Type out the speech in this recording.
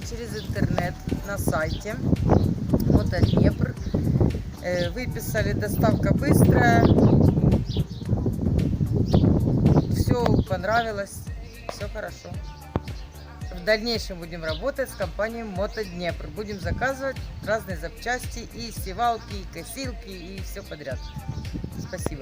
Через интернет на сайте Мотоднепр. Выписали, доставка быстрая. Все понравилось, все хорошо. В дальнейшем будем работать с компанией Мотоднепр. Будем заказывать разные запчасти, и севалки, и косилки, и все подряд. Спасибо.